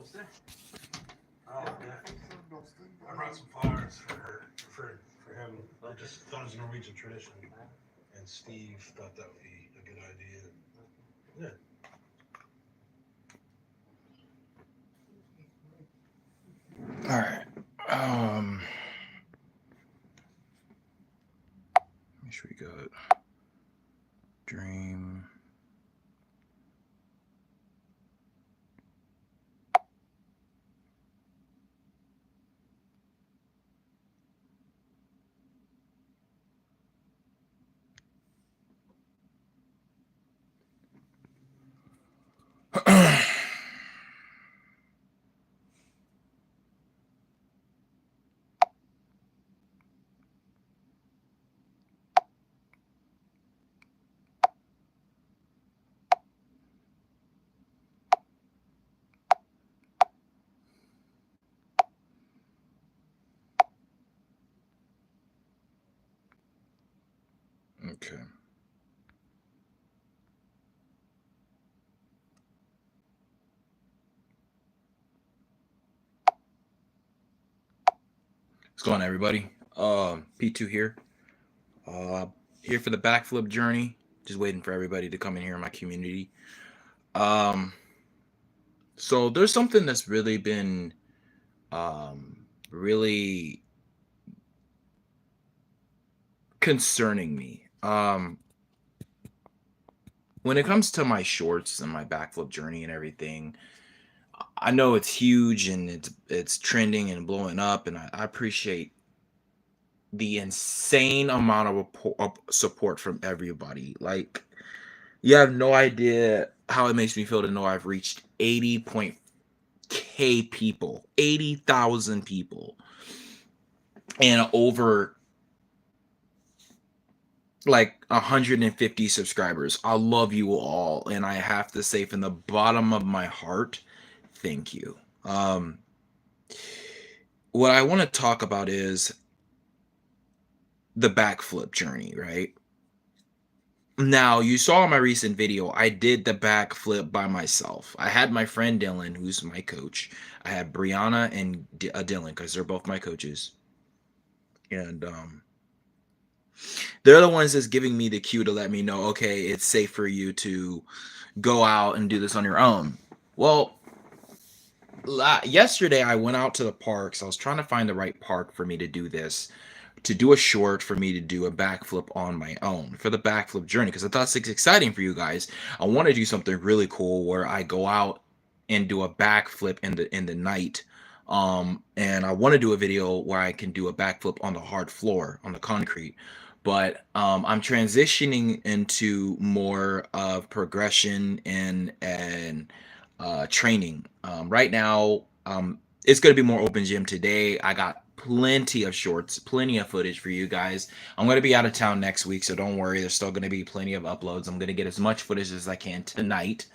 Oh, yeah. I brought some flowers for him. I just thought it was a Norwegian tradition, and Steve thought that would be a good idea. Yeah. All right. Make sure we got Dream. Okay. What's going on, everybody? P2 here. Uh, Here for the backflip journey. Just waiting for everybody to come in here in my community. Um, so there's something that's really been really concerning me. When it comes to my shorts and my backflip journey and everything, I know it's huge and it's trending and blowing up, and I appreciate the insane amount of support from everybody. Like, you have no idea how it makes me feel to know I've reached 80.k people, 80,000 people, and over like 150 subscribers. I love you all, and I have to say from the bottom of my heart, thank you. What I want to talk about is the backflip journey, right? Now, you saw my recent video, I did the backflip by myself. I had my friend Dylan, who's my coach. I had Brianna and Dylan, because they're both my coaches. And they're the ones that's giving me the cue to let me know, okay, it's safe for you to go out and do this on your own. Well, yesterday I went out to the parks. I was trying to find the right park for me to do this, to do a short for me to do a backflip on my own for the backflip journey, because I thought it's exciting for you guys. I want to do something really cool where I go out and do a backflip in the night. And I want to do a video where I can do a backflip on the hard floor, on the concrete. But I'm transitioning into more of progression and training. Right now, it's going to be more open gym today. I got plenty of shorts, plenty of footage for you guys. I'm going to be out of town next week, so don't worry. There's still going to be plenty of uploads. I'm going to get as much footage as I can tonight.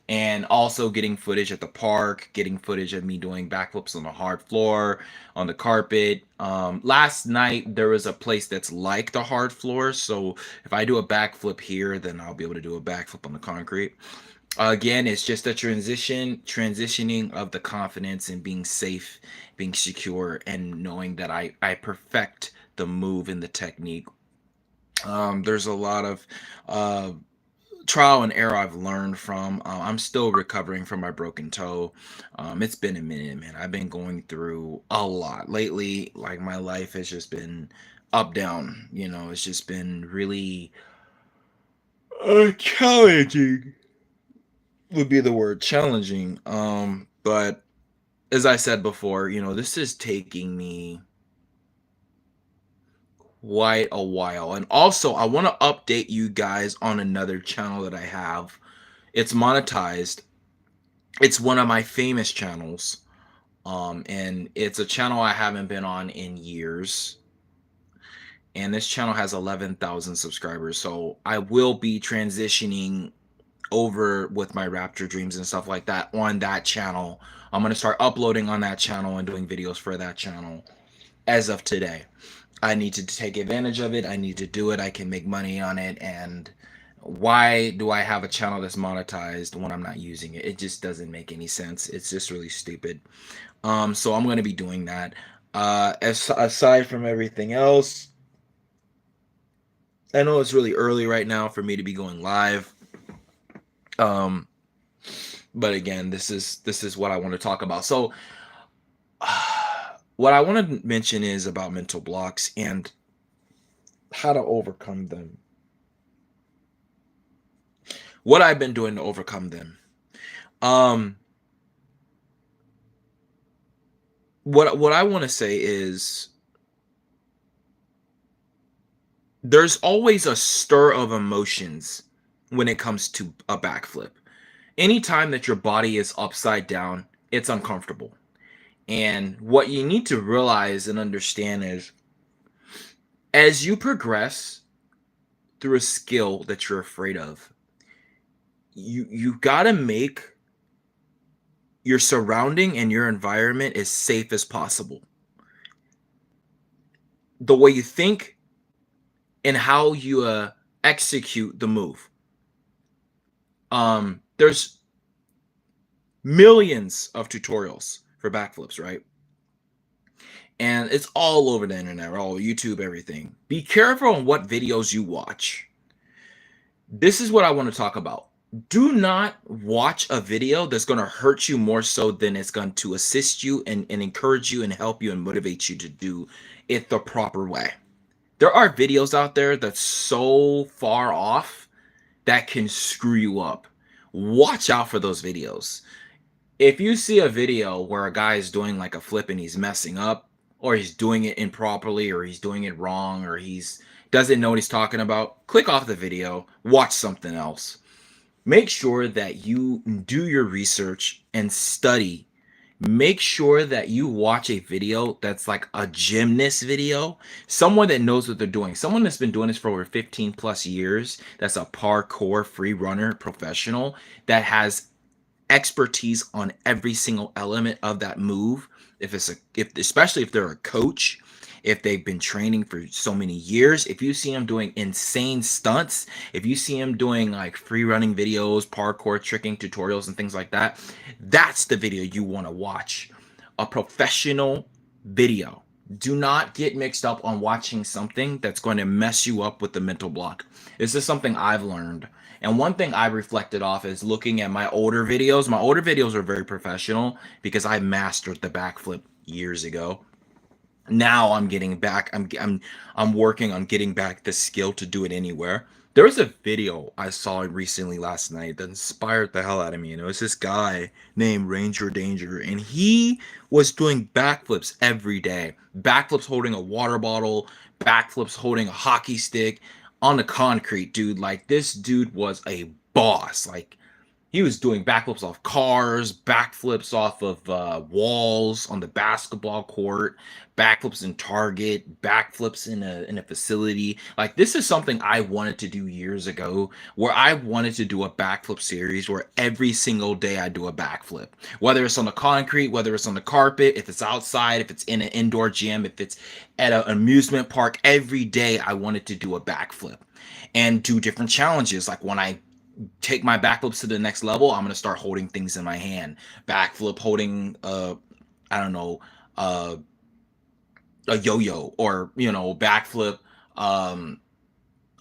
And also getting footage at the park, getting footage of me doing backflips on the hard floor, on the carpet. Last night, there was a place that's like the hard floor. So if I do a backflip here, then I'll be able to do a backflip on the concrete. Again, it's just a transitioning of the confidence and being safe, being secure, and knowing that I perfect the move and the technique. There's a lot of trial and error I've learned from. I'm still recovering from my broken toe. It's been a minute, man. I've been going through a lot lately. Like, my life has just been up down. It's just been really challenging, would be the word, challenging. But as I said before, this is taking me quite a while. And also, I want to update you guys on another channel that I have. It's monetized. It's one of my famous channels. And it's a channel I haven't been on in years. And this channel has 11,000 subscribers. So I will be transitioning over with my Raptor dreams and stuff like that on that channel. I'm going to start uploading on that channel and doing videos for that channel as of today. I need to take advantage of it. I need to do it. I can make money on it, and why do I have a channel that's monetized when I'm not using it? It just doesn't make any sense. It's just really stupid. So I'm going to be doing that. Aside from everything else, I know it's really early right now for me to be going live. Um, but again, this is what I want to talk about. So what I want to mention is about mental blocks and how to overcome them. What I've been doing to overcome them. Um, what I want to say is there's always a stir of emotions when it comes to a backflip. Anytime that your body is upside down, it's uncomfortable. And what you need to realize and understand is as you progress through a skill that you're afraid of, you got to make your surrounding and your environment as safe as possible. The way you think and how you execute the move. There's millions of tutorials for backflips, right? And it's all over the internet, all YouTube, everything. Be careful on what videos you watch. This is what I want to talk about. Do not watch a video that's going to hurt you more so than it's going to assist you and encourage you and help you and motivate you to do it the proper way. There are videos out there that's so far off that can screw you up. Watch out for those videos. If you see a video where a guy is doing like a flip and he's messing up, or he's doing it improperly, or he's doing it wrong, or he's doesn't know what he's talking about, click off the video, watch something else. Make sure that you do your research and study. Make sure that you watch a video that's like a gymnast video, someone that knows what they're doing, someone that's been doing this for over 15 plus years, that's a parkour free runner professional that has expertise on every single element of that move. If especially if they're a coach, if they've been training for so many years, if you see them doing insane stunts, if you see them doing like free running videos, parkour tricking tutorials and things like that, that's the video you want to watch. A professional video. Do not get mixed up on watching something that's going to mess you up with the mental block. This is something I've learned. And one thing I reflected off is looking at my older videos. My older videos are very professional because I mastered the backflip years ago. Now I'm getting back. I'm working on getting back the skill to do it anywhere. There was a video I saw recently last night that inspired the hell out of me, and it was this guy named Ranger Danger, and he was doing backflips every day. Backflips holding a water bottle, backflips holding a hockey stick on the concrete, dude. Like this dude was a boss. Like he was doing backflips off cars, backflips off of walls on the basketball court, backflips in Target, backflips in a facility. Like this is something I wanted to do years ago, where I wanted to do a backflip series where every single day I do a backflip. Whether it's on the concrete, whether it's on the carpet, if it's outside, if it's in an indoor gym, if it's at an amusement park, every day I wanted to do a backflip and do different challenges. Like when I take my backflips to the next level, I'm gonna start holding things in my hand. Backflip holding I don't know, a yo-yo, or backflip um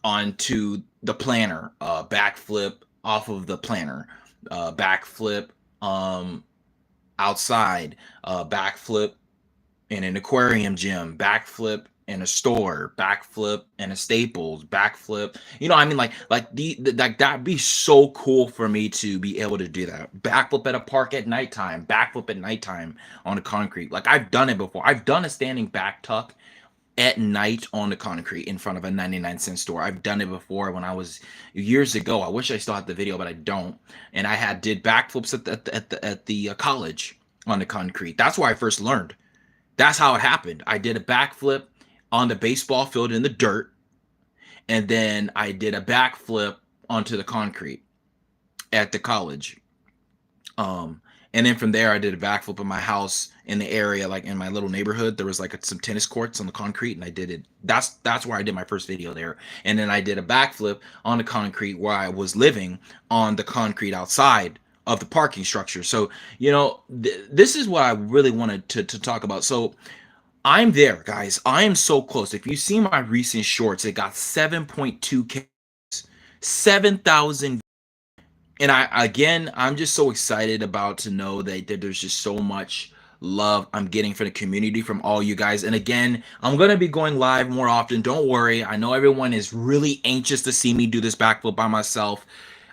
onto the planner, backflip off of the planner, backflip outside, backflip in an aquarium gym, backflip in a store, backflip in a Staples, backflip. I mean, like that'd be so cool for me to be able to do that. Backflip at a park at nighttime, backflip at nighttime on the concrete. Like I've done it before. I've done a standing back tuck at night on the concrete in front of a 99-cent store. I've done it before when I was years ago. I wish I still had the video, but I don't. And I did backflips at the college on the concrete. That's where I first learned. That's how it happened. I did a backflip on the baseball field in the dirt, and then I did a backflip onto the concrete at the college. Um, and then from there, I did a backflip in my house in the area, like in my little neighborhood. There was like some tennis courts on the concrete, and I did it. That's where I did my first video there. And then I did a backflip on the concrete where I was living on the concrete outside of the parking structure. So this is what I really wanted to talk about. So I'm there, guys. I am so close. If you see my recent shorts, it got 7.2K, 7,000. And I'm just so excited about to know that there's just so much love I'm getting from the community from all you guys. And again, I'm gonna be going live more often. Don't worry. I know everyone is really anxious to see me do this backflip by myself.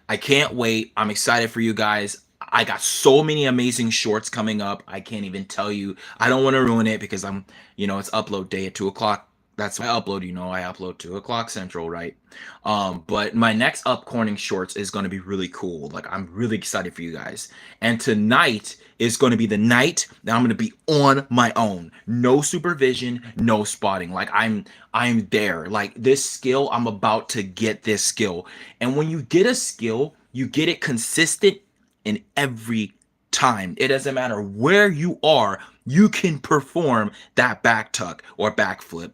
I can't wait. I'm excited for you guys. I got so many amazing shorts coming up. I can't even tell you. I don't want to ruin it because it's upload day at 2 o'clock. That's my upload. I upload 2 o'clock Central, right? But my next upcoming shorts is going to be really cool. Like, I'm really excited for you guys. And tonight is going to be the night that I'm going to be on my own. No supervision, no spotting. Like, I'm there. Like, this skill, I'm about to get this skill. And when you get a skill, you get it consistent in every time. It doesn't matter where you are, you can perform that back tuck or backflip.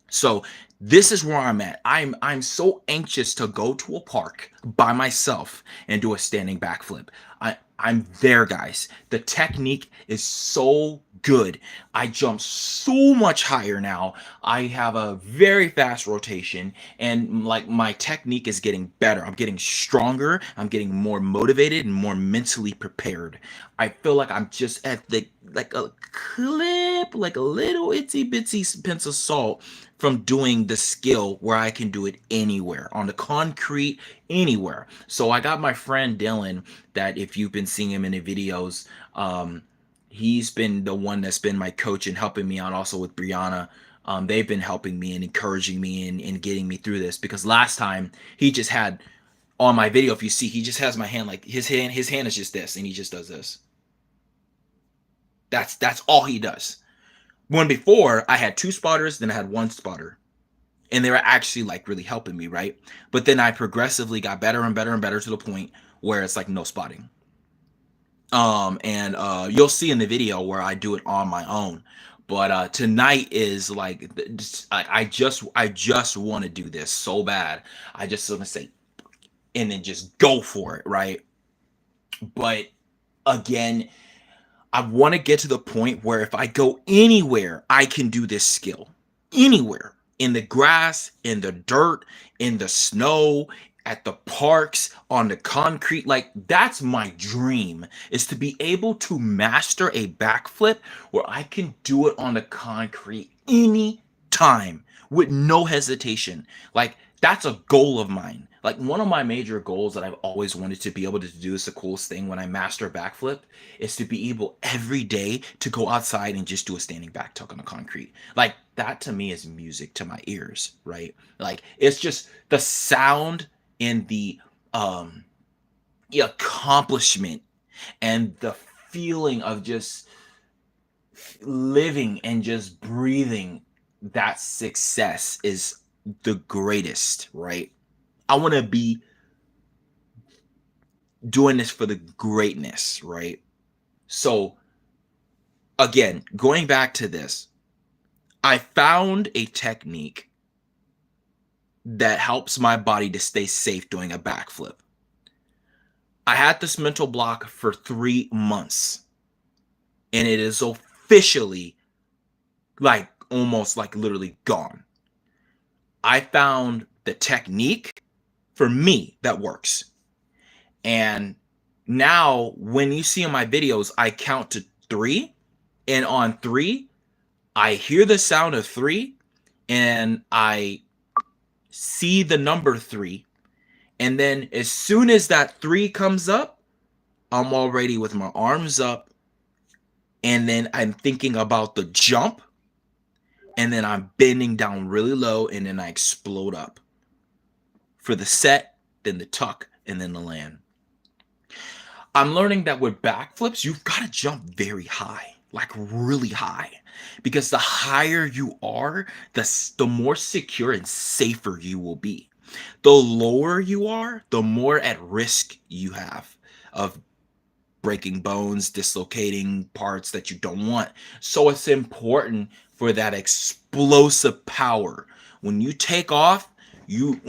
So this is where I'm at. I'm so anxious to go to a park by myself and do a standing backflip. I'm there, guys. The technique is so good. I jump so much higher now. I have a very fast rotation, and like, my technique is getting better. I'm getting stronger. I'm getting more motivated and more mentally prepared. I feel like I'm just at the like a clip, like a little itsy bitsy pinch of salt from doing the skill where I can do it anywhere on the concrete, anywhere. So I got my friend Dylan, that if you've been seeing him in the videos, he's been the one that's been my coach and helping me out also with Brianna. They've been helping me and encouraging me and getting me through this, because last time he just had on my video, if you see, he just has my hand, like his hand is just this, and he just does this. That's all he does. When before I had 2 spotters, then I had 1 spotter, and they were actually like really helping me, right? But then I progressively got better and better and better to the point where it's like no spotting. And you'll see in the video where I do it on my own. But tonight is like, I just want to do this so bad. I just want to say, and then just go for it, right? But again, I want to get to the point where if I go anywhere, I can do this skill. Anywhere. In the grass, in the dirt, in the snow, at the parks, on the concrete. Like, that's my dream, is to be able to master a backflip where I can do it on the concrete any time with no hesitation. Like, that's a goal of mine. Like, one of my major goals that I've always wanted to be able to do, is the coolest thing when I master a backflip, is to be able every day to go outside and just do a standing back tuck on the concrete. Like, that to me is music to my ears, right? Like, it's just the sound and the accomplishment and the feeling of just living and just breathing that success is the greatest, right? I want to be doing this for the greatness, right? So again, going back to this, I found a technique that helps my body to stay safe doing a backflip. I had this mental block for 3 months, and it is officially, like, almost like literally gone. I found the technique for me that works. And now when you see in my videos, I count to 3, and on 3, I hear the sound of 3, and I see the number 3. And then as soon as that 3 comes up, I'm already with my arms up, and then I'm thinking about the jump, and then I'm bending down really low, and then I explode up for the set, then the tuck, and then the land. I'm learning that with backflips, you've got to jump very high, like really high, because the higher you are, the more secure and safer you will be. The lower you are, the more at risk you have of breaking bones, dislocating parts that you don't want. So it's important for that explosive power. When you take off, your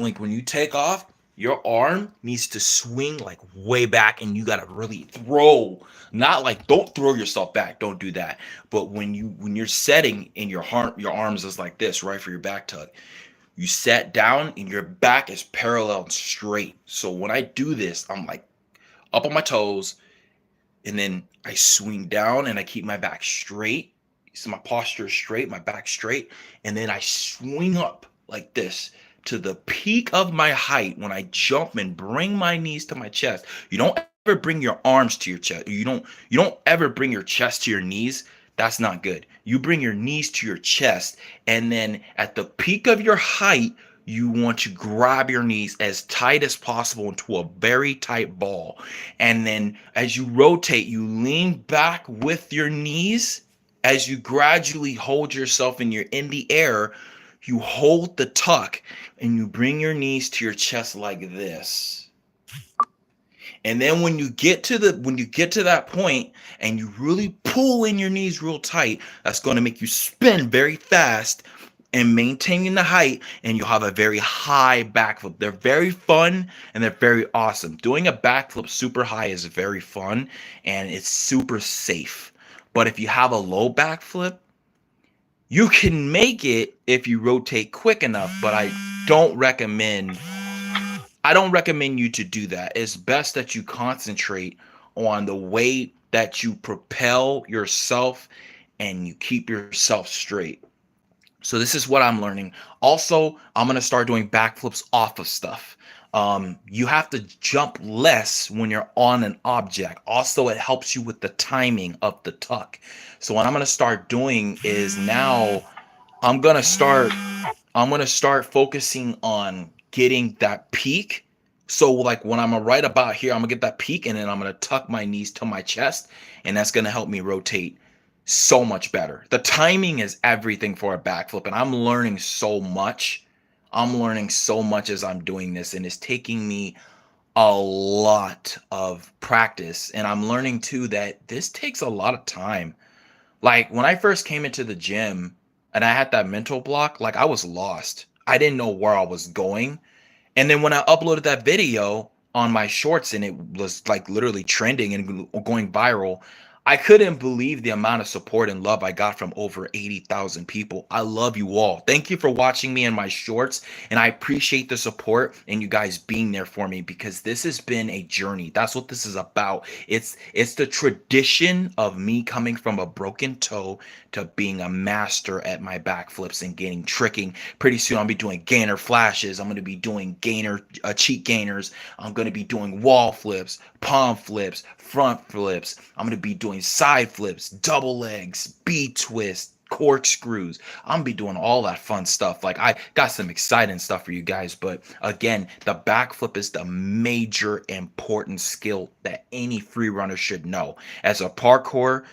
arm needs to swing like way back, and you gotta really throw. Not like, don't throw yourself back, don't do that. But when you're setting and your arms is like this, right, for your back tuck, you set down and your back is parallel and straight. So when I do this, I'm like up on my toes, and then I swing down and I keep my back straight. So my posture is straight, my back straight, and then I swing up like this to the peak of my height when I jump and bring my knees to my chest. You don't ever bring your arms to your chest. You don't ever bring your chest to your knees. That's not good. You bring your knees to your chest, and then at the peak of your height, you want to grab your knees as tight as possible into a very tight ball. And then as you rotate, you lean back with your knees. As you gradually hold yourself and you're in the air, you hold the tuck and you bring your knees to your chest like this. And then when you get to that point and you really pull in your knees real tight, that's going to make you spin very fast and maintaining the height, and you'll have a very high backflip. They're very fun and they're very awesome. Doing a backflip super high is very fun and it's super safe. But if you have a low backflip, you can make it if you rotate quick enough, but I don't recommend you to do that. It's best that you concentrate on the way that you propel yourself and you keep yourself straight. So this is what I'm learning. Also, I'm going to start doing backflips off of stuff. You have to jump less when you're on an object. Also, it helps you with the timing of the tuck. So what I'm going to start doing is now I'm going to start focusing on getting that peak. So like when I'm right about here, I'm going to get that peak, and then I'm going to tuck my knees to my chest, and that's going to help me rotate so much better. The timing is everything for a backflip, and I'm learning so much. I'm learning so much as I'm doing this, and it's taking me a lot of practice. And I'm learning too that this takes a lot of time. Like when I first came into the gym and I had that mental block, like I was lost. I didn't know where I was going. And then when I uploaded that video on my shorts and it was like literally trending and going viral, I couldn't believe the amount of support and love I got from over 80,000 people. I love you all. Thank you for watching me in my shorts, and I appreciate the support and you guys being there for me, because this has been a journey. That's what this is about. It's the tradition of me coming from a broken toe to being a master at my backflips and getting tricking. Pretty soon I'll be doing gainer flashes. I'm going to be doing cheat gainers. I'm going to be doing wall flips, palm flips, front flips. I'm going to be doing side flips, double legs, B-twist, corkscrews. I'm gonna be doing all that fun stuff. Like, I got some exciting stuff for you guys, but again, the backflip is the major important skill that any free runner should know. As a parkour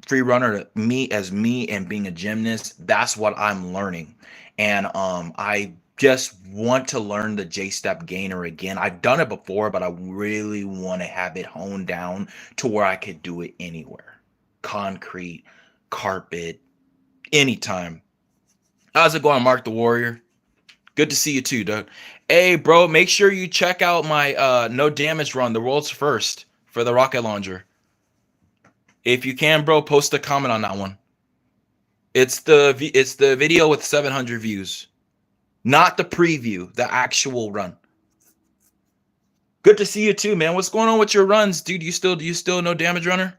free runner, me and being a gymnast, that's what I'm learning. And I just want to learn the J-step gainer again. I've done it before, but I really want to have it honed down to where I could do it anywhere. Concrete, carpet, anytime. How's it going, Mark the Warrior? Good to see you too, Doug. Hey, bro, make sure you check out my no damage run, the world's first for the rocket launcher. If you can, bro, post a comment on that one. It's the video with 700 views. Not the preview, the actual run. Good to see you too, man. What's going on with your runs, dude? Do you still no damage runner?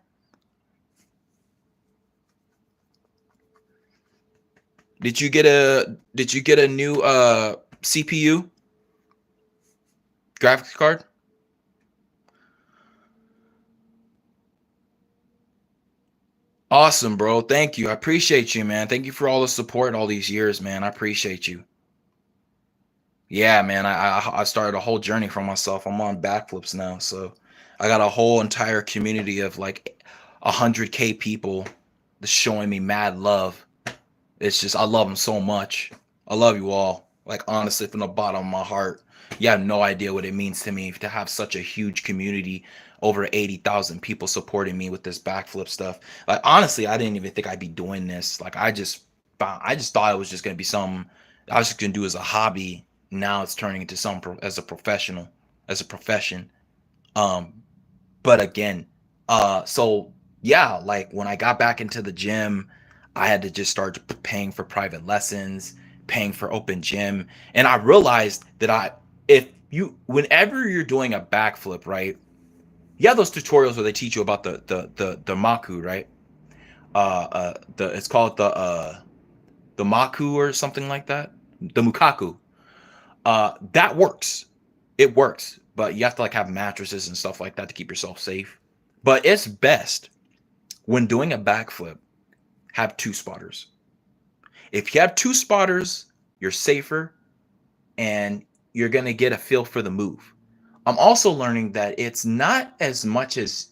Did you get a new CPU graphics card? Awesome, bro. Thank you. I appreciate you, man. Thank you for all the support all these years, man. I appreciate you. Yeah, man, I started a whole journey for myself. I'm on backflips now, so I got a whole entire community of like 100K people that's showing me mad love. It's just, I love them so much. I love you all, like honestly, from the bottom of my heart. You have no idea what it means to me to have such a huge community, over 80,000 people supporting me with this backflip stuff. Like honestly, I didn't even think I'd be doing this. Like I just thought it was just gonna be something I was just gonna do as a hobby. Now it's turning into as a professional, as a profession. Um, but again, so yeah, like when I got back into the gym, I had to just start paying for private lessons, paying for open gym, and I realized that whenever you're doing a backflip, right? You have those tutorials where they teach you about the maku, right? It's called the maku or something like that, the mukaku. That works. It works, but you have to like have mattresses and stuff like that to keep yourself safe. But it's best when doing a backflip, have two spotters. If you have two spotters, you're safer and you're gonna get a feel for the move. I'm also learning that it's not as much as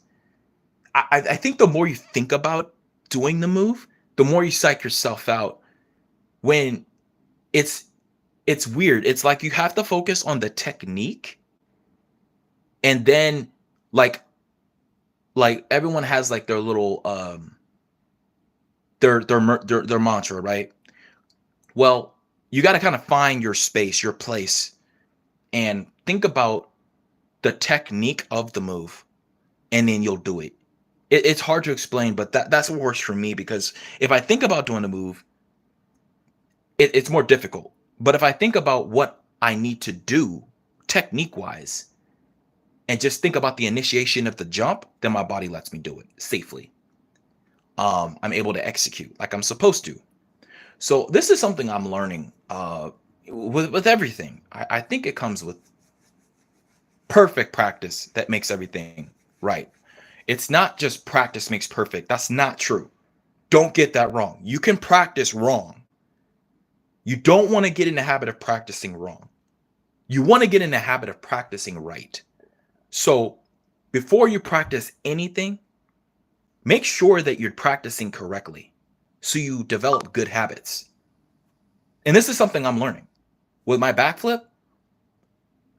I think the more you think about doing the move, the more you psych yourself out. When it's it's weird. It's like you have to focus on the technique, and then like everyone has like their little their mantra, right? Well, you got to kind of find your space, your place, and think about the technique of the move, and then you'll do it. It's hard to explain, but that's what works for me, because if I think about doing a move, it's more difficult. But if I think about what I need to do technique wise, and just think about the initiation of the jump, then my body lets me do it safely. I'm able to execute like I'm supposed to. So this is something I'm learning with everything. I think it comes with perfect practice that makes everything right. It's not just practice makes perfect. That's not true. Don't get that wrong. You can practice wrong. You don't want to get in the habit of practicing wrong. You want to get in the habit of practicing right. So before you practice anything, make sure that you're practicing correctly so you develop good habits. And this is something I'm learning. With my backflip,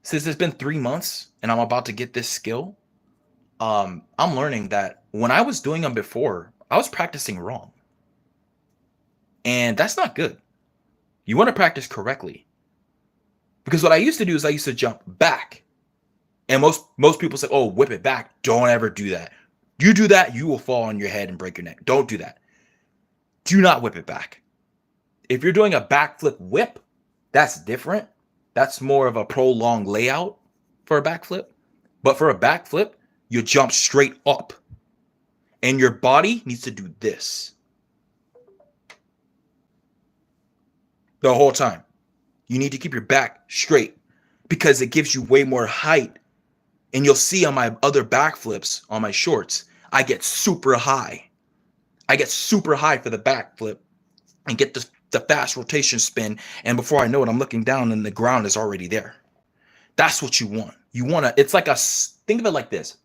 since it's been 3 months and I'm about to get this skill, I'm learning that when I was doing them before, I was practicing wrong. And that's not good. You want to practice correctly. Because what I used to do is I used to jump back. And most people say, oh, whip it back. Don't ever do that. You do that, you will fall on your head and break your neck. Don't do that. Do not whip it back. If you're doing a backflip whip, that's different. That's more of a prolonged layout for a backflip. But for a backflip, you jump straight up. And your body needs to do this the whole time. You need to keep your back straight because it gives you way more height. And you'll see on my other backflips on my shorts, I get super high. I get super high for the backflip and get the fast rotation spin. And before I know it, I'm looking down and the ground is already there. That's what you want. You want to, it's like think of it like this.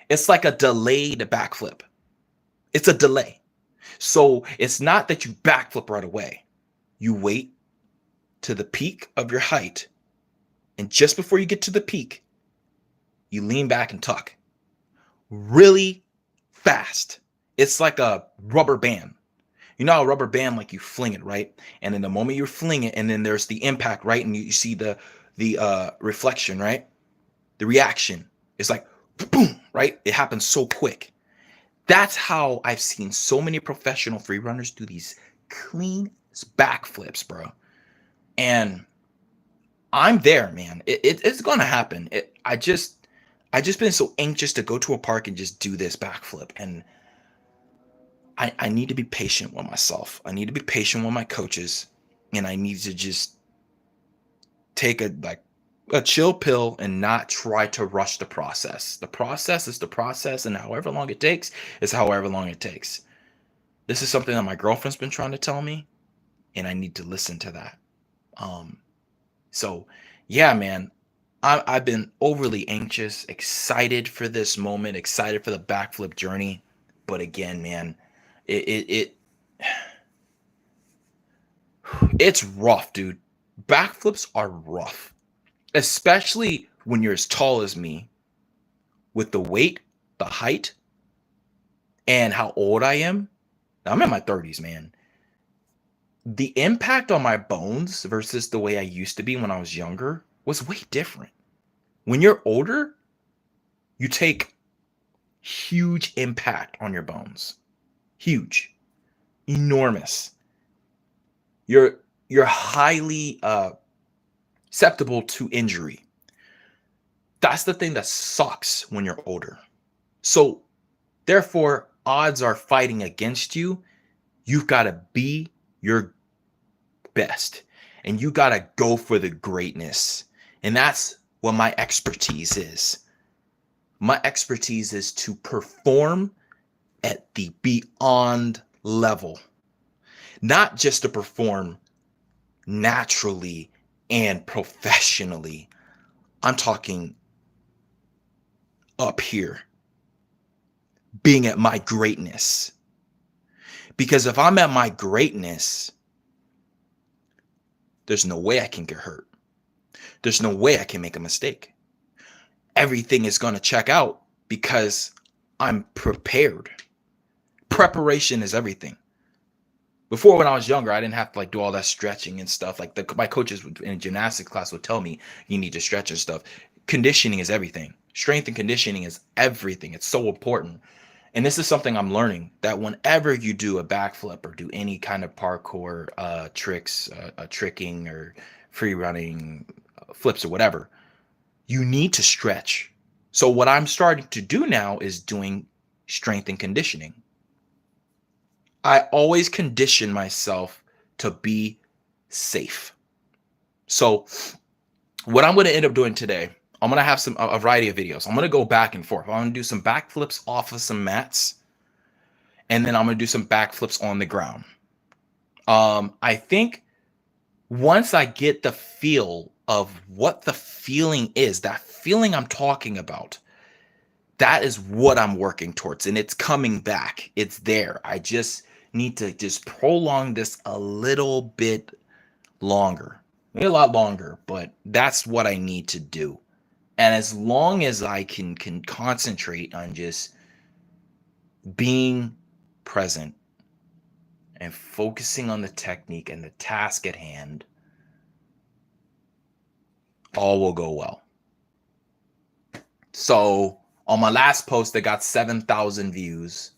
It's like a delayed backflip. It's a delay. So it's not that you backflip right away. You wait to the peak of your height. And just before you get to the peak, you lean back and tuck really fast. It's like a rubber band. You know, a rubber band, like you fling it, right? And in the moment you fling it, and then there's the impact, right? And you see the reflection, right? The reaction is like boom, right? It happens so quick. That's how I've seen so many professional free runners do these clean backflips, bro. And I'm there, man. It's gonna happen. I just been so anxious to go to a park and just do this backflip, and I need to be patient with myself. I need to be patient with my coaches, and I need to just take a chill pill and not try to rush the process. The process is the process, and however long it takes is however long it takes. This is something that my girlfriend's been trying to tell me, and I need to listen to that. So yeah, man, I've been overly anxious, excited for this moment, excited for the backflip journey. But again, man, it's rough, dude. Backflips are rough. especially when you're as tall as me, with the weight, the height, and how old I am. I'm in my 30s, man. The impact on my bones versus the way I used to be when I was younger was way different. When you're older, you take huge impact on your bones. Huge, enormous. You're highly susceptible to injury. That's the thing that sucks when you're older. So therefore, odds are fighting against you. You've got to be your best and you got to go for the greatness. And that's what my expertise is. My expertise is to perform at the beyond level, not just to perform naturally and professionally. I'm talking up here, being at my greatness. Because if I'm at my greatness, there's no way I can get hurt. There's no way I can make a mistake. Everything is going to check out because I'm prepared. Preparation is everything. Before, when I was younger, I didn't have to like do all that stretching and stuff. Like my coaches in gymnastics class would tell me you need to stretch and stuff. Conditioning is everything. Strength and conditioning is everything. It's so important. And this is something I'm learning, that whenever you do a backflip or do any kind of parkour tricks, tricking or free running, flips or whatever, you need to stretch. So what I'm starting to do now is doing strength and conditioning. I always condition myself to be safe. So what I'm going to end up doing today, I'm going to have a variety of videos. I'm going to go back and forth. I'm going to do some backflips off of some mats, and then I'm going to do some backflips on the ground. I think once I get the feel of what the feeling is, that feeling I'm talking about, that is what I'm working towards, and it's coming back. It's there. I just need to just prolong this a little bit longer, maybe a lot longer, but that's what I need to do. And as long as I can concentrate on just being present and focusing on the technique and the task at hand, all will go well. So on my last post, I got 7,000 views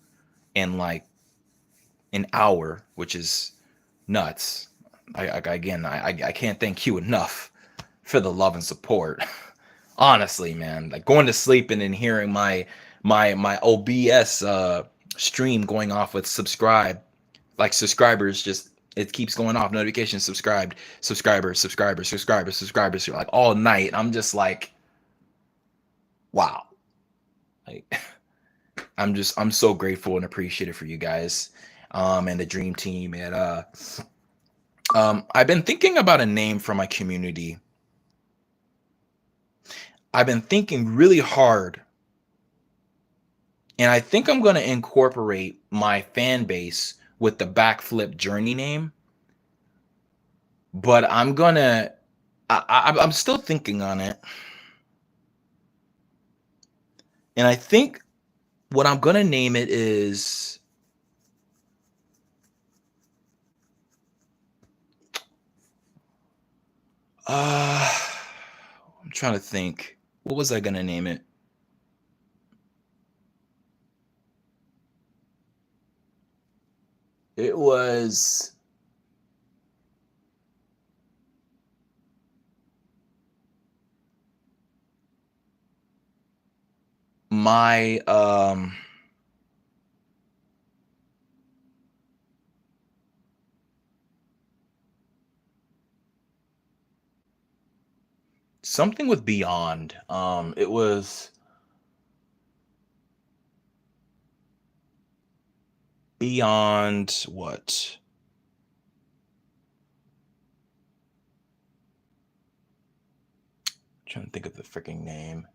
in like an hour, which is nuts. I can't thank you enough for the love and support. Honestly, man, like going to sleep and then hearing my OBS stream going off with subscribers, just it keeps going off, notifications, subscribers like all night. I'm just like, wow. Like I'm so grateful and appreciative for you guys and the dream team. And I've been thinking about a name for my community. I've been thinking really hard, and I think I'm going to incorporate my fan base with the Backflip Journey name. But I'm still thinking on it. And I think what I'm going to name it is I'm trying to think. What was I going to name it? It was my something with beyond. It was beyond what? I'm trying to think of the freaking name.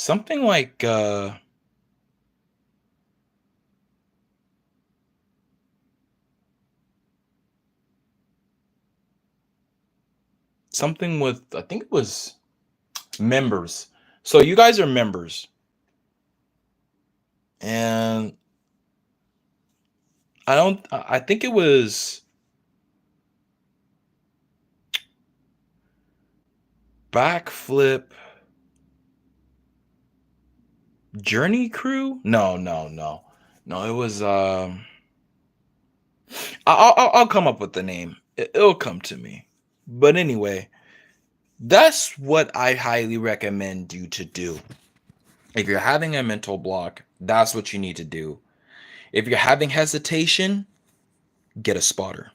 something like something with, I think it was members. So you guys are members, and I think it was Backflip Journey Crew. No, it was I'll come up with the name. It'll come to me. But anyway, that's what I highly recommend you to do. If you're having a mental block, that's what you need to do. If you're having hesitation, get a spotter.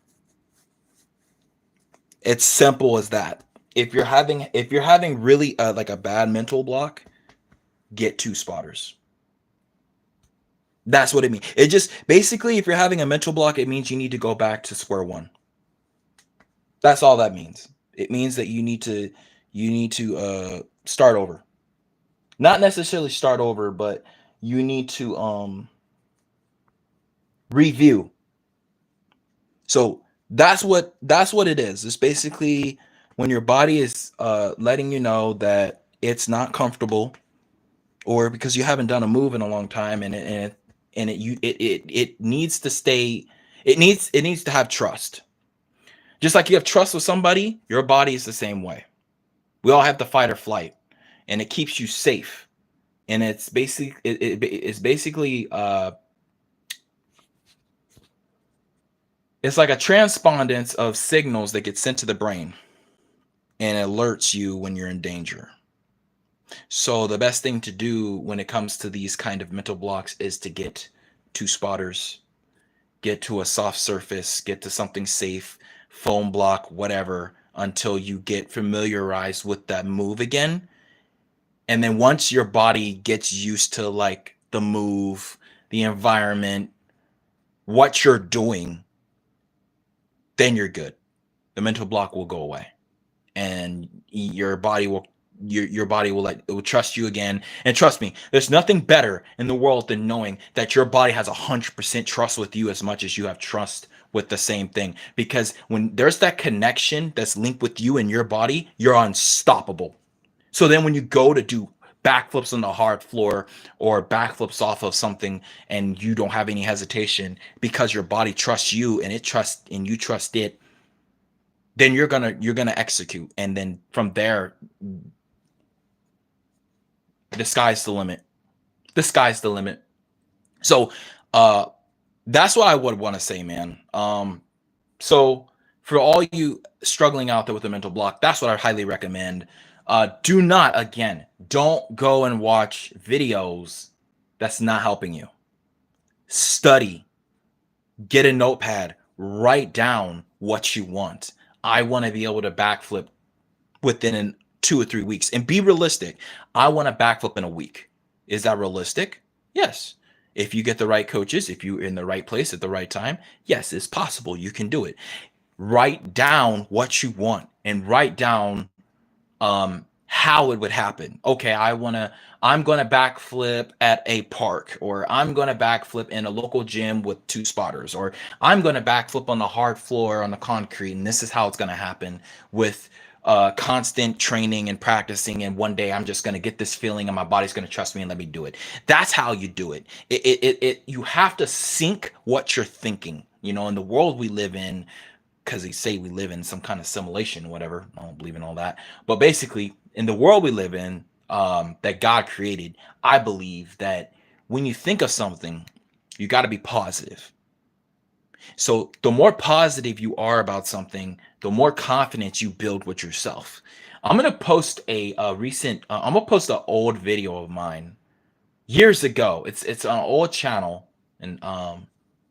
It's simple as that. If you're having really like a bad mental block, get 2 spotters. That's what it means. It just basically, if you're having a mental block, it means you need to go back to square one. That's all that means. It means that you need to start over. Not necessarily start over, but you need to review. So that's what it is. It's basically when your body is letting you know that it's not comfortable, or because you haven't done a move in a long time, and it needs to stay. It needs to have trust. Just like you have trust with somebody, your body is the same way. We all have the fight or flight, and it keeps you safe. And it's like a transpondence of signals that get sent to the brain and alerts you when you're in danger. So the best thing to do when it comes to these kind of mental blocks is to get 2 spotters, get to a soft surface, get to something safe, foam block, whatever, until you get familiarized with that move again. And then once your body gets used to like the move, the environment, what you're doing, then you're good. The mental block will go away, and your body will like, it will trust you again. And trust me, there's nothing better in the world than knowing that your body has 100% trust with you as much as you have trust with the same thing. Because when there's that connection that's linked with you and your body, you're unstoppable. So then when you go to do backflips on the hard floor or backflips off of something, and you don't have any hesitation because your body trusts you and you trust it, then you're gonna execute. And then from there, the sky's the limit. The sky's the limit. So uh that's what I would want to say, man. So for all you struggling out there with a mental block, that's what I highly recommend. Do not, again, don't go and watch videos that's not helping you. Study, get a notepad, write down what you want. I want to be able to backflip within 2 or 3 weeks, and be realistic. I want to backflip in a week. Is that realistic? Yes. If you get the right coaches, if you're in the right place at the right time, yes, it's possible. You can do it. Write down what you want, and write down how it would happen. Okay, I'm gonna backflip at a park, or I'm gonna backflip in a local gym with 2 spotters, or I'm gonna backflip on the hard floor on the concrete, and this is how it's gonna happen with constant training and practicing. And one day I'm just gonna get this feeling, and my body's gonna trust me and let me do it. That's how you do it. You have to sync what you're thinking. In the world we live in, because they say we live in some kind of simulation, whatever. I don't believe in all that. But basically, in the world we live in, that God created, I believe that when you think of something, you got to be positive. So the more positive you are about something, the more confidence you build with yourself. I'm gonna post I'm gonna post an old video of mine years ago. It's an old channel, and I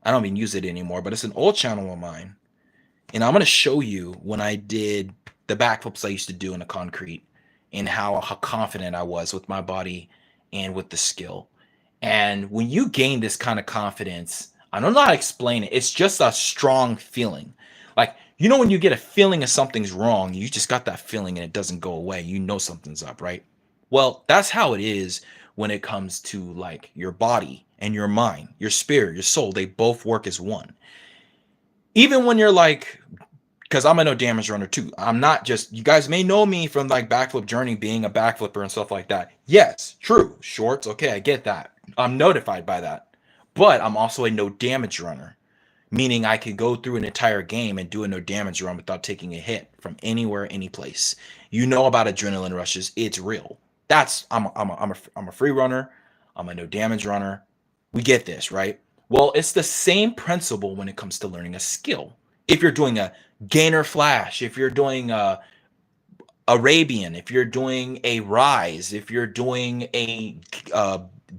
don't even use it anymore, but it's an old channel of mine. And I'm going to show you when I did the backflips I used to do in the concrete, and how confident I was with my body and with the skill. And when you gain this kind of confidence, I don't know how to explain it. It's just a strong feeling. Like, when you get a feeling of something's wrong, you just got that feeling and it doesn't go away. You know something's up, right? Well, that's how it is when it comes to like your body and your mind, your spirit, your soul. They both work as one. Even when you're like, because I'm a no damage runner too. I'm not just, you guys may know me from like Backflip Journey being a backflipper and stuff like that. Yes, true. Shorts, okay, I get that. I'm notified by that. But I'm also a no damage runner, meaning I could go through an entire game and do a no damage run without taking a hit from anywhere, any place. You know about adrenaline rushes, it's real. That's I'm a free runner, I'm a no damage runner. We get this, right? Well, it's the same principle when it comes to learning a skill. If you're doing a gainer flash, if you're doing a Arabian, if you're doing a rise, if you're doing a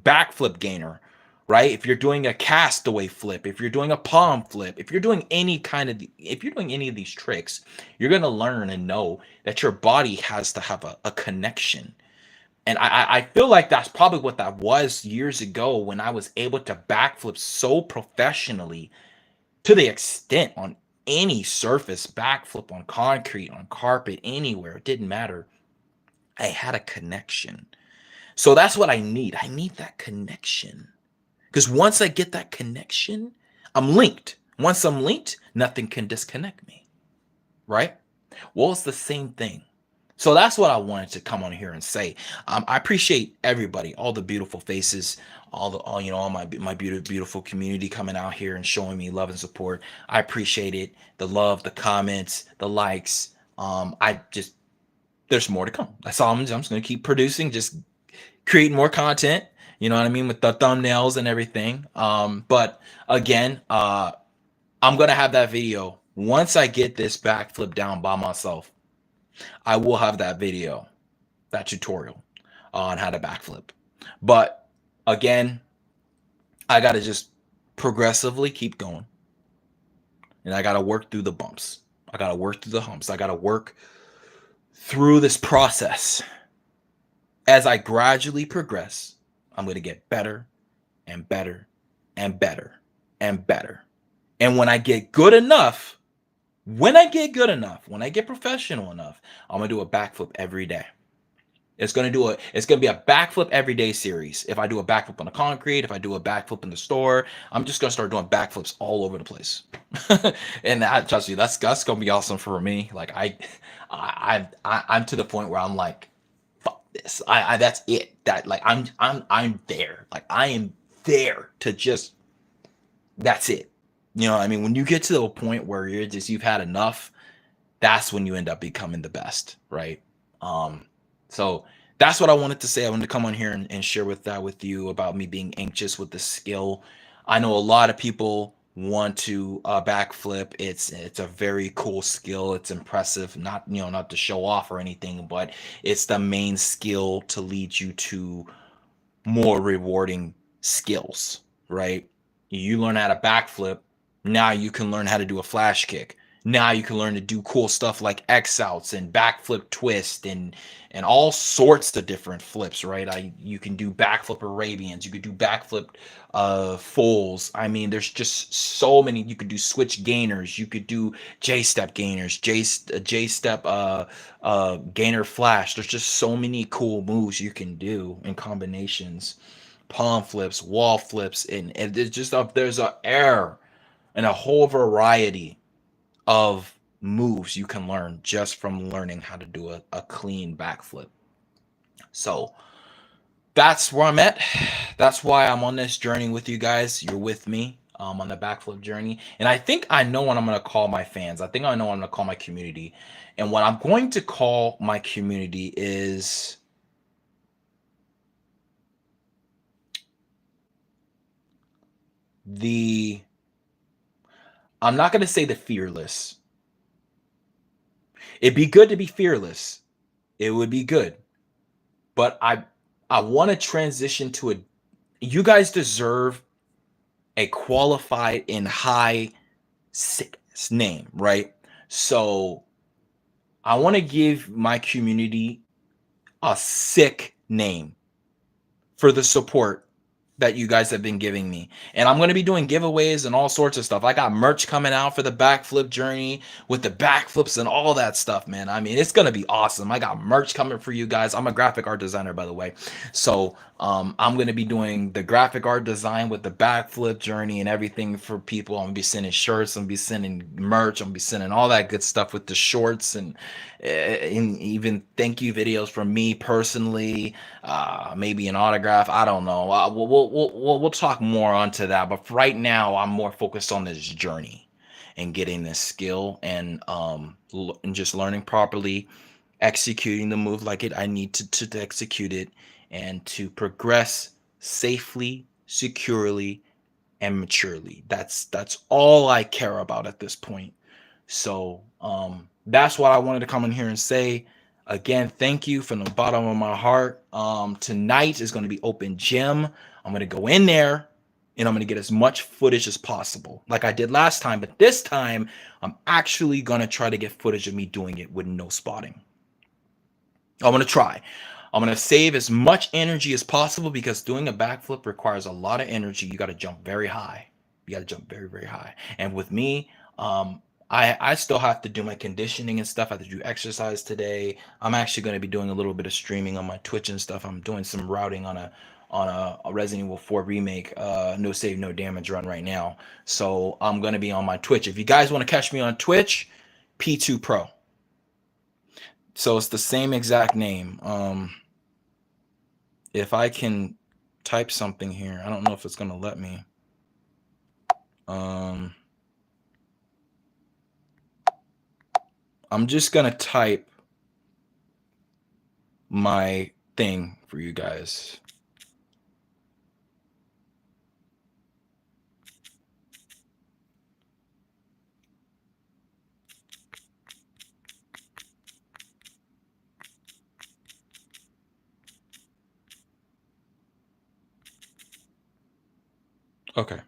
backflip gainer, right? If you're doing a castaway flip, if you're doing a palm flip, if you're doing if you're doing any of these tricks, you're gonna learn and know that your body has to have a connection. And I feel like that's probably what that was years ago when I was able to backflip so professionally to the extent on any surface, backflip on concrete, on carpet, anywhere, it didn't matter. I had a connection. So that's what I need. I need that connection. Because once I get that connection, I'm linked. Once I'm linked, nothing can disconnect me. Right? Well, it's the same thing. So that's what I wanted to come on here and say. I appreciate everybody, all the beautiful faces, all my beautiful community coming out here and showing me love and support. I appreciate it. The love, the comments, the likes. I just there's more to come. That's all. I'm just gonna keep producing, just creating more content. You know what I mean, with the thumbnails and everything. But again, I'm gonna have that video once I get this backflip down by myself. I will have that video, that tutorial on how to backflip. But again, I got to just progressively keep going. And I got to work through the bumps. I got to work through the humps. I got to work through this process. As I gradually progress, I'm going to get better and better and better and better. And when I get good enough, when I get professional enough, I'm gonna do a backflip every day. It's gonna be a backflip every day series. If I do a backflip on the concrete, if I do a backflip in the store, I'm just gonna start doing backflips all over the place. And that, trust me, that's gonna be awesome for me. Like I'm to the point where I'm like, fuck this. I that's it. That like I'm there. Like I am there to just. That's it. You know, I mean, when you get to a point where you've had enough, that's when you end up becoming the best, right? So that's what I wanted to say. I wanted to come on here and share with you about me being anxious with the skill. I know a lot of people want to backflip. It's a very cool skill. It's impressive. Not to show off or anything, but it's the main skill to lead you to more rewarding skills, right? You learn how to backflip. Now you can learn how to do a flash kick. Now you can learn to do cool stuff like X outs and backflip twist and all sorts of different flips, right? You can do backflip Arabians. You could do backflip fulls. I mean, there's just so many. You could do switch gainers. You could do J step gainers, J step gainer flash. There's just so many cool moves you can do in combinations. Palm flips, wall flips, and there's just there's a air and a whole variety of moves you can learn just from learning how to do a clean backflip. So that's where I'm at. That's why I'm on this journey with you guys. You're with me on the backflip journey. And I think I know what I'm going to call my fans. I think I know what I'm going to call my community. And what I'm going to call my community is I'm not going to say the fearless. It'd be good to be fearless. It would be good. But I want to transition to you guys deserve a qualified and high sick name, right? So I want to give my community a sick name for the support, that you guys have been giving me. And I'm going to be doing giveaways and all sorts of stuff. I got merch coming out for the backflip journey with the backflips and all that stuff, man. I mean, it's going to be awesome. I got merch coming for you guys. I'm a graphic art designer, by the way. So I'm going to be doing the graphic art design with the backflip journey and everything for people. I'm going to be sending shirts. I'm going to be sending merch. I'm going to be sending all that good stuff with the shorts and even thank you videos from me personally, maybe an autograph. I don't know. We'll talk more onto that. But for right now, I'm more focused on this journey and getting this skill and just learning properly, executing the move like I need to execute it, and to progress safely, securely, and maturely. That's all I care about at this point. So that's what I wanted to come in here and say. Again, thank you from the bottom of my heart. Tonight is going to be open gym. I'm going to go in there and I'm going to get as much footage as possible, like I did last time. But this time, I'm actually going to try to get footage of me doing it with no spotting. I'm going to try. I'm going to save as much energy as possible because doing a backflip requires a lot of energy. You got to jump very high. You got to jump very, very high. And with me, I still have to do my conditioning and stuff. I have to do exercise today. I'm actually going to be doing a little bit of streaming on my Twitch and stuff. I'm doing some routing on a Resident Evil 4 remake, no save, no damage run right now. So I'm going to be on my Twitch. If you guys want to catch me on Twitch, P2 Pro. So it's the same exact name. If I can type something here, I don't know if it's going to let me. I'm just going to type my thing for you guys. Okay.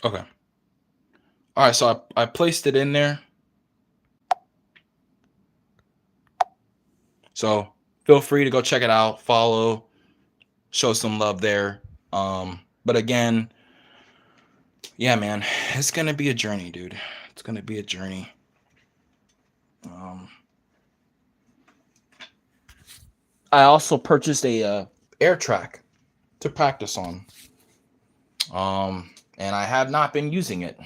Okay. All right, so I placed it in there. So feel free to go check it out, follow, show some love there. But again, yeah, man, it's gonna be a journey, dude. It's gonna be a journey. I also purchased a air track to practice on. And I have not been using it.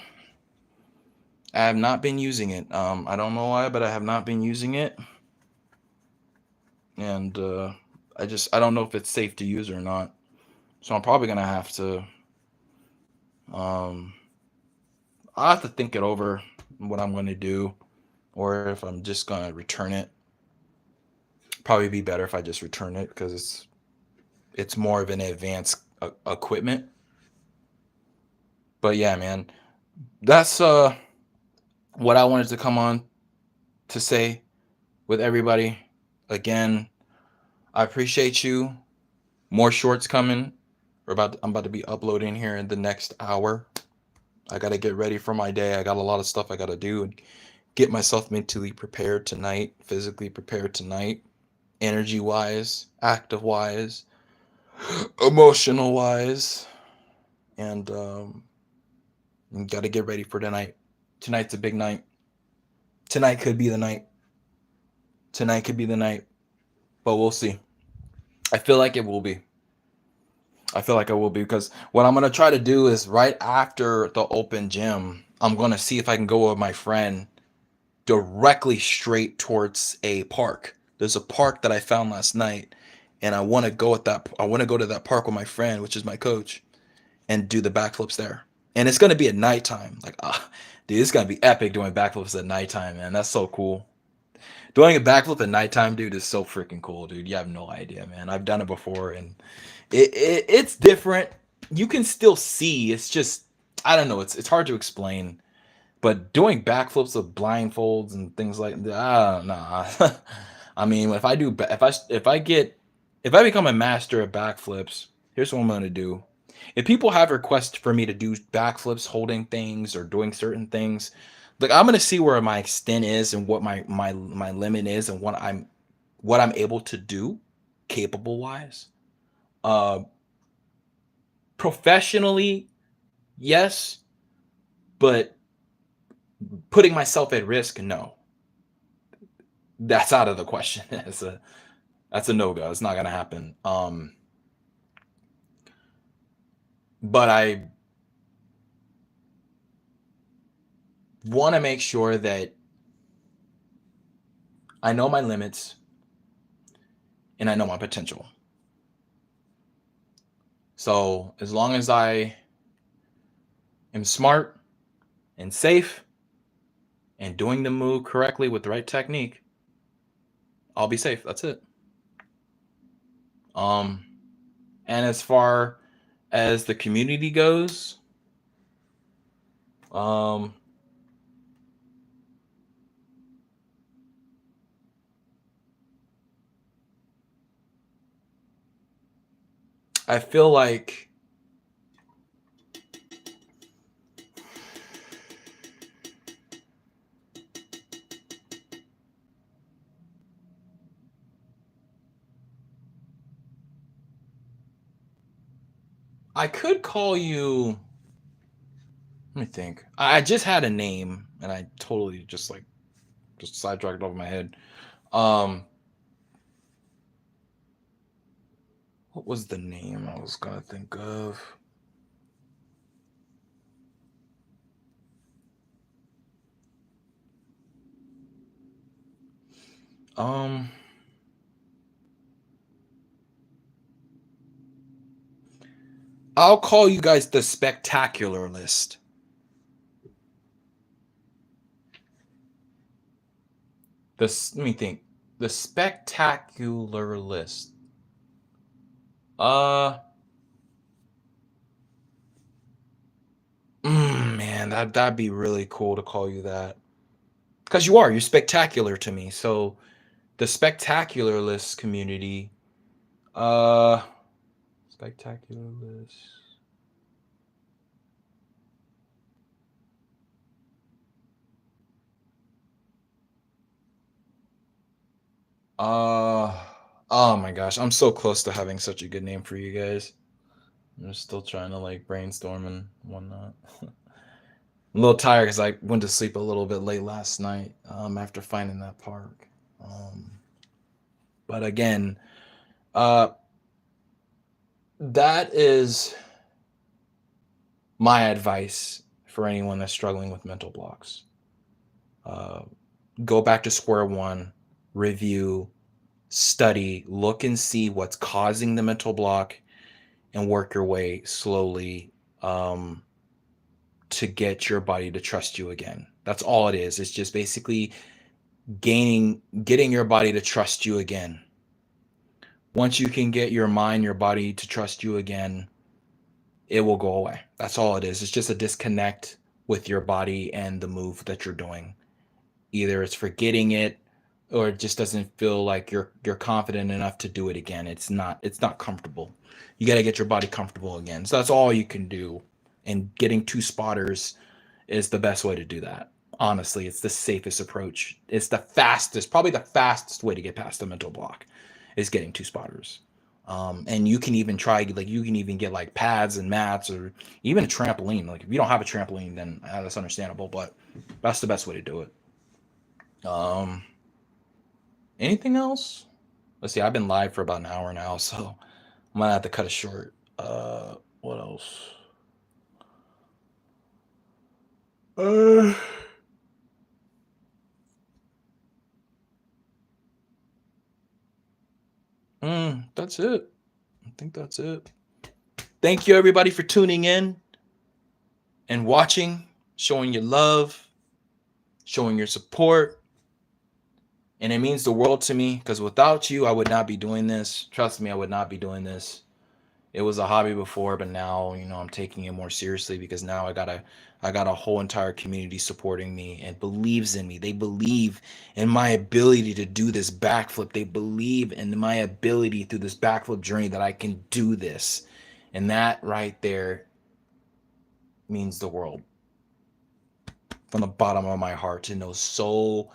I have not been using it. I don't know why, but I have not been using it. And I don't know if it's safe to use or not. So I'm probably gonna have to I'll have to think it over what I'm gonna do, or if I'm just gonna return it. Probably be better if I just return it because it's more of an advanced equipment. But yeah, man, that's what I wanted to come on to say with everybody. Again, I appreciate you. More shorts coming. I'm about to be uploading here in the next hour. I got to get ready for my day. I got a lot of stuff I got to do and get myself mentally prepared tonight, physically prepared tonight, energy wise, active wise, emotional wise, and got to get ready for tonight. Tonight's a big night. Tonight could be the night. Tonight could be the night, but we'll see. I feel like it will be. I feel like I will be because what I'm going to try to do is right after the open gym, I'm going to see if I can go with my friend directly straight towards a park. There's a park that I found last night and I want to go to that park with my friend, which is my coach, and do the backflips there. And it's going to be at nighttime. Like Dude, it's gonna be epic doing backflips at nighttime, man. That's so cool. Doing a backflip at nighttime, dude, is so freaking cool, dude. You have no idea, man. I've done it before, and it's different. You can still see. It's just I don't know. It's hard to explain. But doing backflips with blindfolds and things like that, nah. I mean, if I become a master of backflips, here's what I'm gonna do. If people have requests for me to do backflips, holding things or doing certain things, like I'm gonna see where my extent is and what my limit is and what I'm able to do, capable wise. Uh, Professionally, yes, but putting myself at risk, no. That's out of the question. That's a no go. It's not gonna happen. But I want to make sure that I know my limits and I know my potential. So as long as I am smart and safe and doing the move correctly with the right technique, I'll be safe. That's it. Um, and as far as the community goes, um, I feel like I could call you. Let me think. I just had a name and I totally just sidetracked over my head. Um, what was the name I was gonna think of? Um, I'll call you guys the spectacular list. Let me think. The spectacular list. Uh, man, that'd be really cool to call you that. Because you're spectacular to me. So the spectacular list community. Uh, Spectacular list. Uh, oh my gosh, I'm so close to having such a good name for you guys. I'm just still trying to like brainstorm and whatnot. I'm a little tired because I went to sleep a little bit late last night after finding that park. Um, but again, uh, that is my advice for anyone that's struggling with mental blocks. Uh, go back to square one, review, study, look and see what's causing the mental block, and work your way slowly to get your body to trust you again. That's all it is. It's just basically getting your body to trust you again. Once you can get your mind, your body to trust you again, it will go away. That's all it is. It's just a disconnect with your body and the move that you're doing. Either it's forgetting it or it just doesn't feel like you're confident enough to do it again. It's not comfortable. You got to get your body comfortable again. So that's all you can do. And getting two spotters is the best way to do that. Honestly, it's the safest approach. It's the fastest, probably the fastest way to get past the mental block is getting two spotters. And you can even try, like, you can even get like pads and mats or even a trampoline. Like, if you don't have a trampoline, then that's understandable, but that's the best way to do it. Um, Anything else? Let's see. I've been live for about an hour now, so I'm gonna have to cut it short. What else? Uh, that's it. I think that's it. Thank you everybody for tuning in and watching. showing your love, showing your support. And it means the world to me because without you, I would not be doing this. Trust me, I would not be doing this. It was a hobby before, but now, I'm taking it more seriously because now I got a whole entire community supporting me and believes in me. They believe in my ability to do this backflip. They believe in my ability through this backflip journey that I can do this. And that right there means the world from the bottom of my heart to know so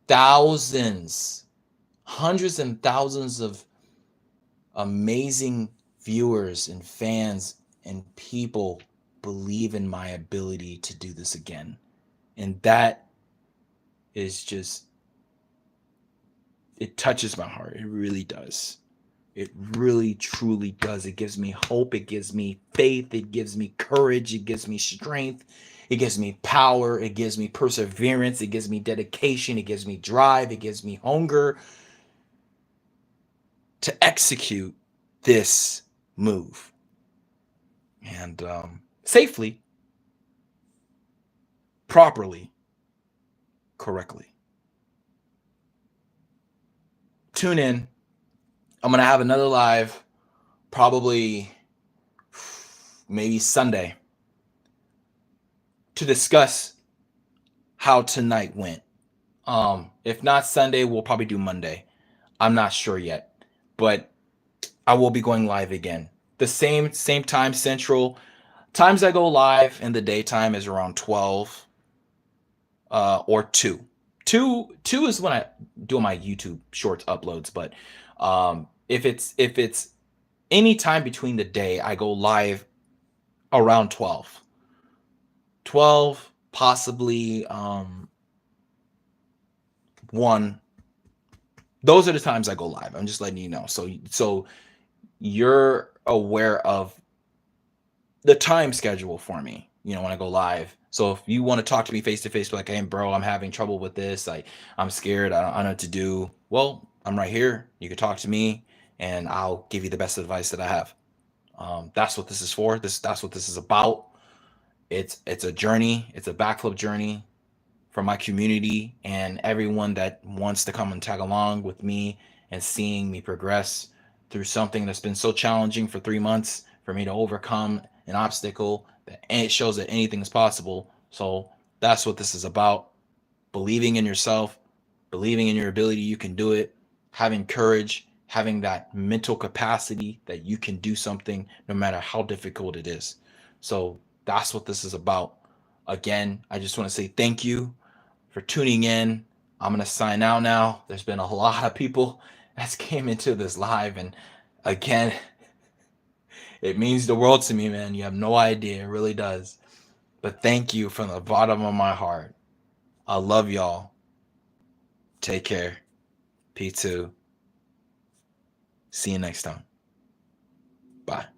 thousands, hundreds and thousands of amazing viewers and fans and people believe in my ability to do this again. And that is just, it touches my heart. It really does. It really, truly does. It gives me hope. It gives me faith. It gives me courage. It gives me strength. It gives me power. It gives me perseverance. It gives me dedication. It gives me drive. It gives me hunger to execute this move. And safely, properly, correctly. Tune in. I'm going to have another live probably maybe Sunday to discuss how tonight went. If not Sunday, we'll probably do Monday. I'm not sure yet, but I will be going live again. The same time Central. Times I go live in the daytime is around 12 or 2. 2 is when I do my YouTube shorts uploads, but if it's any time between the day, I go live around 12. 12, possibly 1. Those are the times I go live. I'm just letting you know. So you're aware of the time schedule for me, when I go live. So if you want to talk to me face to face, like, hey, bro, I'm having trouble with this. I'm scared. I don't know what to do. Well, I'm right here. You can talk to me and I'll give you the best advice that I have. That's what this is for. That's what this is about. It's a journey. It's a backflip journey for my community and everyone that wants to come and tag along with me and seeing me progress through something that's been so challenging for 3 months for me to overcome an obstacle, that it shows that anything is possible. So that's what this is about. Believing in yourself, believing in your ability, you can do it, having courage, having that mental capacity that you can do something no matter how difficult it is. So that's what this is about. Again, I just want to say thank you for tuning in. I'm going to sign out now. There's been a lot of people that came into this live. And again, it means the world to me, man. You have no idea. It really does. But thank you from the bottom of my heart. I love y'all. Take care. P2. See you next time. Bye.